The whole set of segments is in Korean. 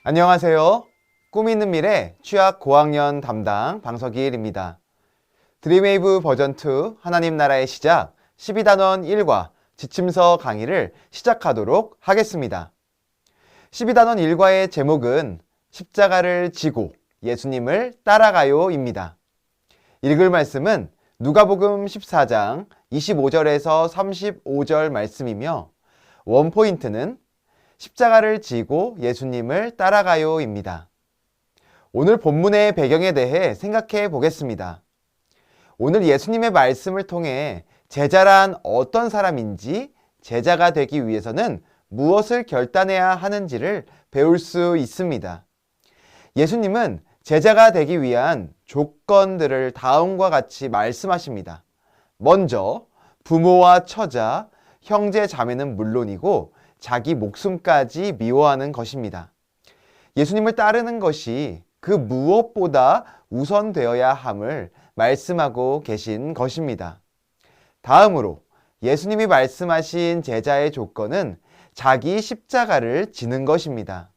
안녕하세요. 꿈 있는 미래 취학 고학년 담당 방석일입니다. 드림웨이브 버전2 하나님 나라의 시작 12단원 1과 지침서 강의를 시작하도록 하겠습니다. 12단원 1과의 제목은 십자가를 지고 예수님을 따라가요입니다. 읽을 말씀은 누가복음 14장 25절에서 35절 말씀이며 원포인트는 십자가를 지고 예수님을 따라가요입니다. 오늘 본문의 배경에 대해 생각해 보겠습니다. 오늘 예수님의 말씀을 통해 제자란 어떤 사람인지, 제자가 되기 위해서는 무엇을 결단해야 하는지를 배울 수 있습니다. 예수님은 제자가 되기 위한 조건들을 다음과 같이 말씀하십니다. 먼저 부모와 처자, 형제 자매는 물론이고 자기 목숨까지 미워하는 것입니다. 예수님을 따르는 것이 그 무엇보다 우선되어야 함을 말씀하고 계신 것입니다. 다음으로 예수님이 말씀하신 제자의 조건은 자기 십자가를 지는 것입니다.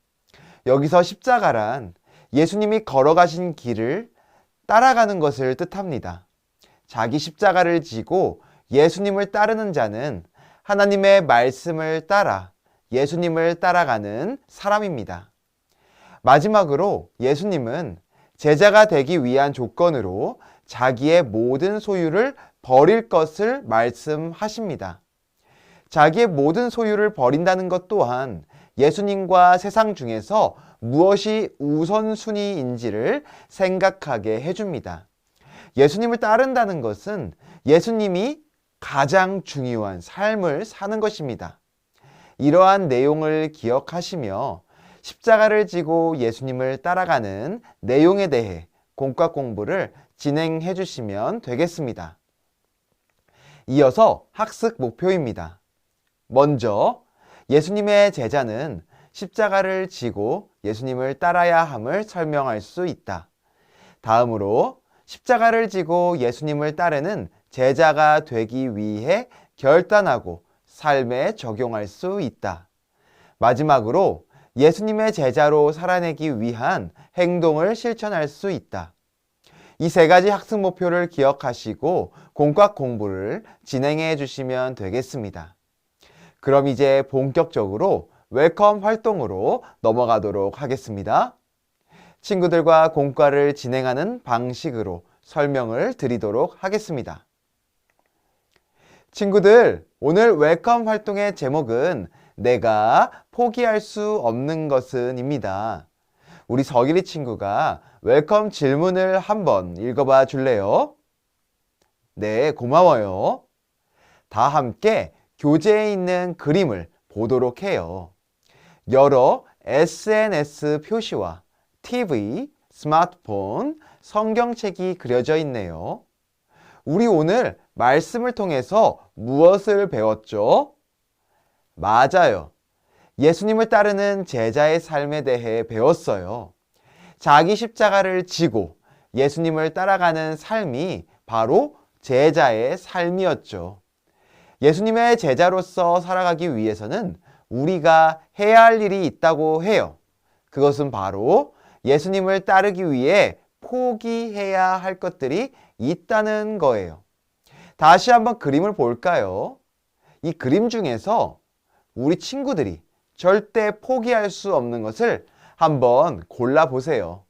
여기서 십자가란 예수님이 걸어가신 길을 따라가는 것을 뜻합니다. 자기 십자가를 지고 예수님을 따르는 자는 하나님의 말씀을 따라 예수님을 따라가는 사람입니다. 마지막으로 예수님은 제자가 되기 위한 조건으로 자기의 모든 소유를 버릴 것을 말씀하십니다. 자기의 모든 소유를 버린다는 것 또한 예수님과 세상 중에서 무엇이 우선순위인지를 생각하게 해줍니다. 예수님을 따른다는 것은 예수님이 가장 중요한 삶을 사는 것입니다. 이러한 내용을 기억하시며 십자가를 지고 예수님을 따라가는 내용에 대해 공과 공부를 진행해 주시면 되겠습니다. 이어서 학습 목표입니다. 먼저 예수님의 제자는 십자가를 지고 예수님을 따라야 함을 설명할 수 있다. 다음으로 십자가를 지고 예수님을 따르는 제자가 되기 위해 결단하고 삶에 적용할 수 있다. 마지막으로 예수님의 제자로 살아내기 위한 행동을 실천할 수 있다. 이 세 가지 학습 목표를 기억하시고 공과 공부를 진행해 주시면 되겠습니다. 그럼 이제 본격적으로 웰컴 활동으로 넘어가도록 하겠습니다. 친구들과 공과를 진행하는 방식으로 설명을 드리도록 하겠습니다. 친구들, 오늘 웰컴 활동의 제목은 내가 포기할 수 없는 것은 입니다. 우리 석일이 친구가 웰컴 질문을 한번 읽어봐 줄래요? 네, 고마워요. 다 함께 교재에 있는 그림을 보도록 해요. 여러 SNS 표시와 TV, 스마트폰, 성경책이 그려져 있네요. 우리 오늘 말씀을 통해서 무엇을 배웠죠? 맞아요. 예수님을 따르는 제자의 삶에 대해 배웠어요. 자기 십자가를 지고 예수님을 따라가는 삶이 바로 제자의 삶이었죠. 예수님의 제자로서 살아가기 위해서는 우리가 해야 할 일이 있다고 해요. 그것은 바로 예수님을 따르기 위해 포기해야 할 것들이 있다는 거예요. 다시 한번 그림을 볼까요? 이 그림 중에서 우리 친구들이 절대 포기할 수 없는 것을 한번 골라보세요.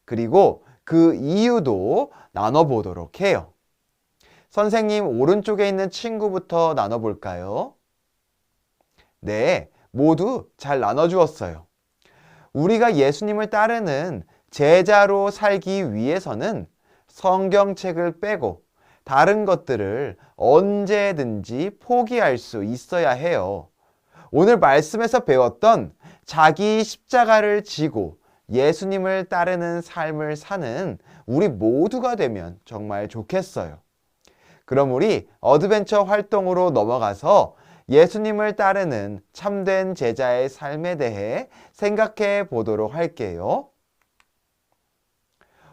그리고 그 이유도 나눠보도록 해요. 선생님 오른쪽에 있는 친구부터 나눠볼까요? 네, 모두 잘 나눠주었어요. 우리가 예수님을 따르는 제자로 살기 위해서는 성경책을 빼고 다른 것들을 언제든지 포기할 수 있어야 해요. 오늘 말씀에서 배웠던 자기 십자가를 지고 예수님을 따르는 삶을 사는 우리 모두가 되면 정말 좋겠어요. 그럼 우리 어드벤처 활동으로 넘어가서 예수님을 따르는 참된 제자의 삶에 대해 생각해 보도록 할게요.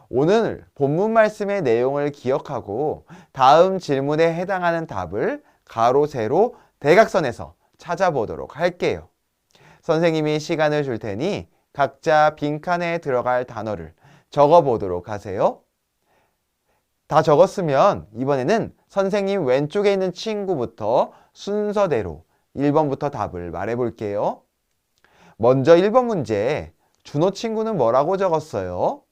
오늘 본문 말씀의 내용을 기억하고 다음 질문에 해당하는 답을 가로, 세로, 대각선에서 찾아보도록 할게요. 선생님이 시간을 줄 테니 각자 빈칸에 들어갈 단어를 적어보도록 하세요. 다 적었으면 이번에는 선생님 왼쪽에 있는 친구부터 순서대로 1번부터 답을 말해볼게요. 먼저 1번 문제, 준호 친구는 뭐라고 적었어요?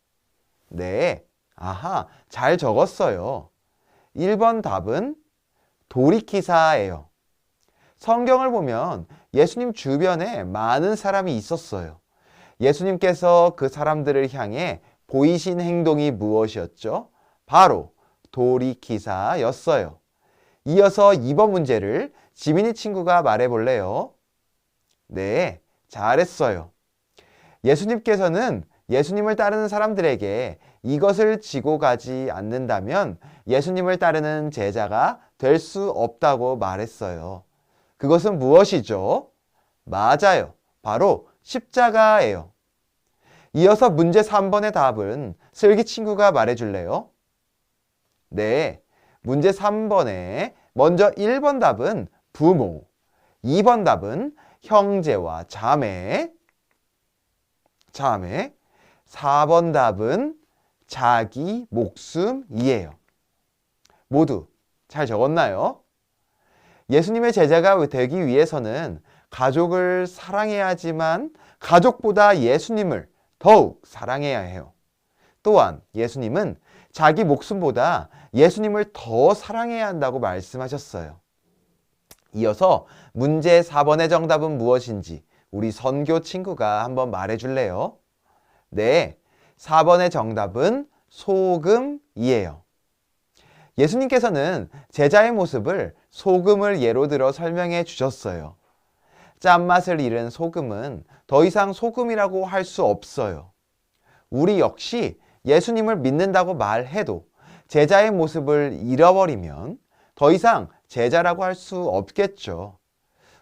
네, 아하, 잘 적었어요. 1번 답은 도리키사예요. 성경을 보면 예수님 주변에 많은 사람이 있었어요. 예수님께서 그 사람들을 향해 보이신 행동이 무엇이었죠? 바로 도리키사였어요. 이어서 2번 문제를 지민이 친구가 말해볼래요? 네, 잘했어요. 예수님께서는 예수님을 따르는 사람들에게 이것을 지고 가지 않는다면 예수님을 따르는 제자가 될 수 없다고 말했어요. 그것은 무엇이죠? 맞아요. 바로 십자가예요. 이어서 문제 3번의 답은 슬기 친구가 말해줄래요? 네, 문제 3번에 먼저 1번 답은 부모, 2번 답은 형제와 자매, 4번 답은 자기 목숨이에요. 모두 잘 적었나요? 예수님의 제자가 되기 위해서는 가족을 사랑해야 하지만 가족보다 예수님을 더욱 사랑해야 해요. 또한 예수님은 자기 목숨보다 예수님을 더 사랑해야 한다고 말씀하셨어요. 이어서 문제 4번의 정답은 무엇인지 우리 선교 친구가 한번 말해줄래요? 네, 4번의 정답은 소금이에요. 예수님께서는 제자의 모습을 소금을 예로 들어 설명해 주셨어요. 짠맛을 잃은 소금은 더 이상 소금이라고 할 수 없어요. 우리 역시 예수님을 믿는다고 말해도 제자의 모습을 잃어버리면 더 이상 제자라고 할 수 없겠죠.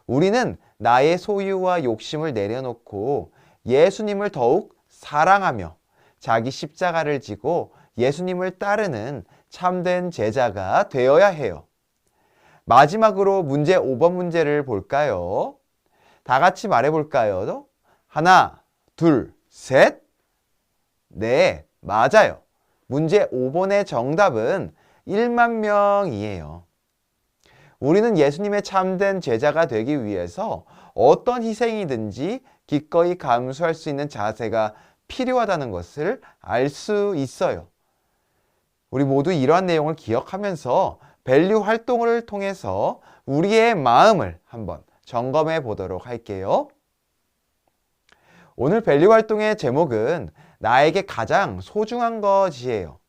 우리는 나의 소유와 욕심을 내려놓고 예수님을 더욱 사랑하며 자기 십자가를 지고 예수님을 따르는 참된 제자가 되어야 해요. 마지막으로 문제 5번 문제를 볼까요? 다 같이 말해볼까요? 하나, 둘, 셋. 네, 맞아요. 문제 5번의 정답은 1만 명이에요. 우리는 예수님의 참된 제자가 되기 위해서 어떤 희생이든지 기꺼이 감수할 수 있는 자세가 필요하다는 것을 알 수 있어요. 우리 모두 이러한 내용을 기억하면서 밸류 활동을 통해서 우리의 마음을 한번 점검해 보도록 할게요. 오늘 밸류 활동의 제목은 나에게 가장 소중한 것이에요.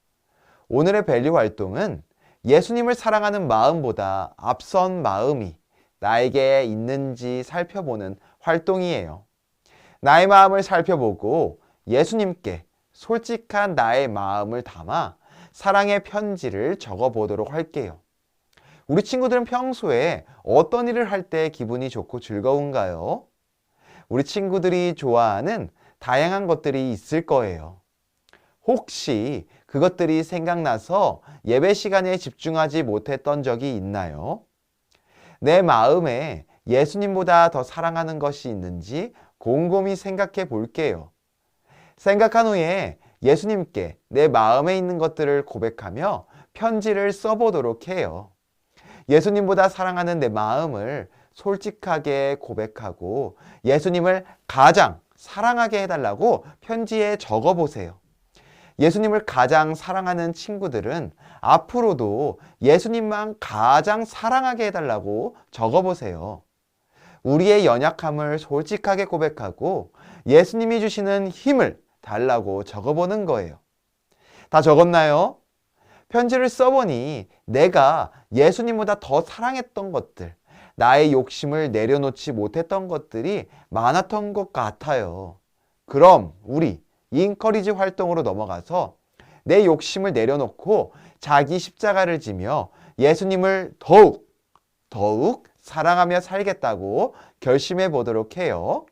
오늘의 밸류 활동은 예수님을 사랑하는 마음보다 앞선 마음이 나에게 있는지 살펴보는 활동이에요. 나의 마음을 살펴보고 예수님께 솔직한 나의 마음을 담아 사랑의 편지를 적어보도록 할게요. 우리 친구들은 평소에 어떤 일을 할 때 기분이 좋고 즐거운가요? 우리 친구들이 좋아하는 다양한 것들이 있을 거예요. 혹시 그것들이 생각나서 예배 시간에 집중하지 못했던 적이 있나요? 내 마음에 예수님보다 더 사랑하는 것이 있는지 곰곰이 생각해 볼게요. 생각한 후에 예수님께 내 마음에 있는 것들을 고백하며 편지를 써보도록 해요. 예수님보다 사랑하는 내 마음을 솔직하게 고백하고 예수님을 가장 사랑하게 해달라고 편지에 적어보세요. 예수님을 가장 사랑하는 친구들은 앞으로도 예수님만 가장 사랑하게 해달라고 적어보세요. 우리의 연약함을 솔직하게 고백하고 예수님이 주시는 힘을 달라고 적어보는 거예요. 다 적었나요? 편지를 써보니 내가 예수님보다 더 사랑했던 것들, 나의 욕심을 내려놓지 못했던 것들이 많았던 것 같아요. 그럼 우리 인커리지 활동으로 넘어가서 내 욕심을 내려놓고 자기 십자가를 지며 예수님을 더욱 사랑하며 살겠다고 결심해 보도록 해요.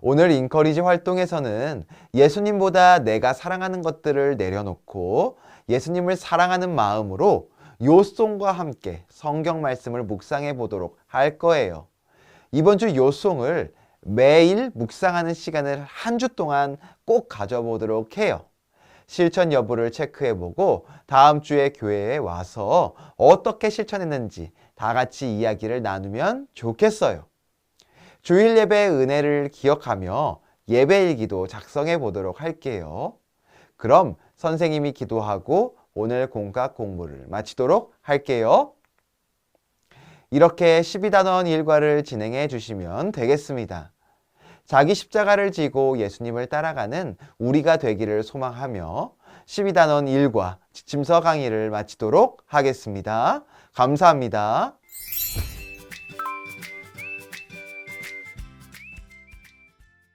오늘 인커리지 활동에서는 예수님보다 내가 사랑하는 것들을 내려놓고 예수님을 사랑하는 마음으로 요송과 함께 성경 말씀을 묵상해 보도록 할 거예요. 이번 주 요송을 매일 묵상하는 시간을 한 주 동안 꼭 가져보도록 해요. 실천 여부를 체크해보고 다음 주에 교회에 와서 어떻게 실천했는지 다 같이 이야기를 나누면 좋겠어요. 주일 예배의 은혜를 기억하며 예배일기도 작성해 보도록 할게요. 그럼 선생님이 기도하고 오늘 공각 공부를 마치도록 할게요. 이렇게 12단원 일과를 진행해 주시면 되겠습니다. 자기 십자가를 지고 예수님을 따라가는 우리가 되기를 소망하며 12단원 일과 지침서 강의를 마치도록 하겠습니다. 감사합니다.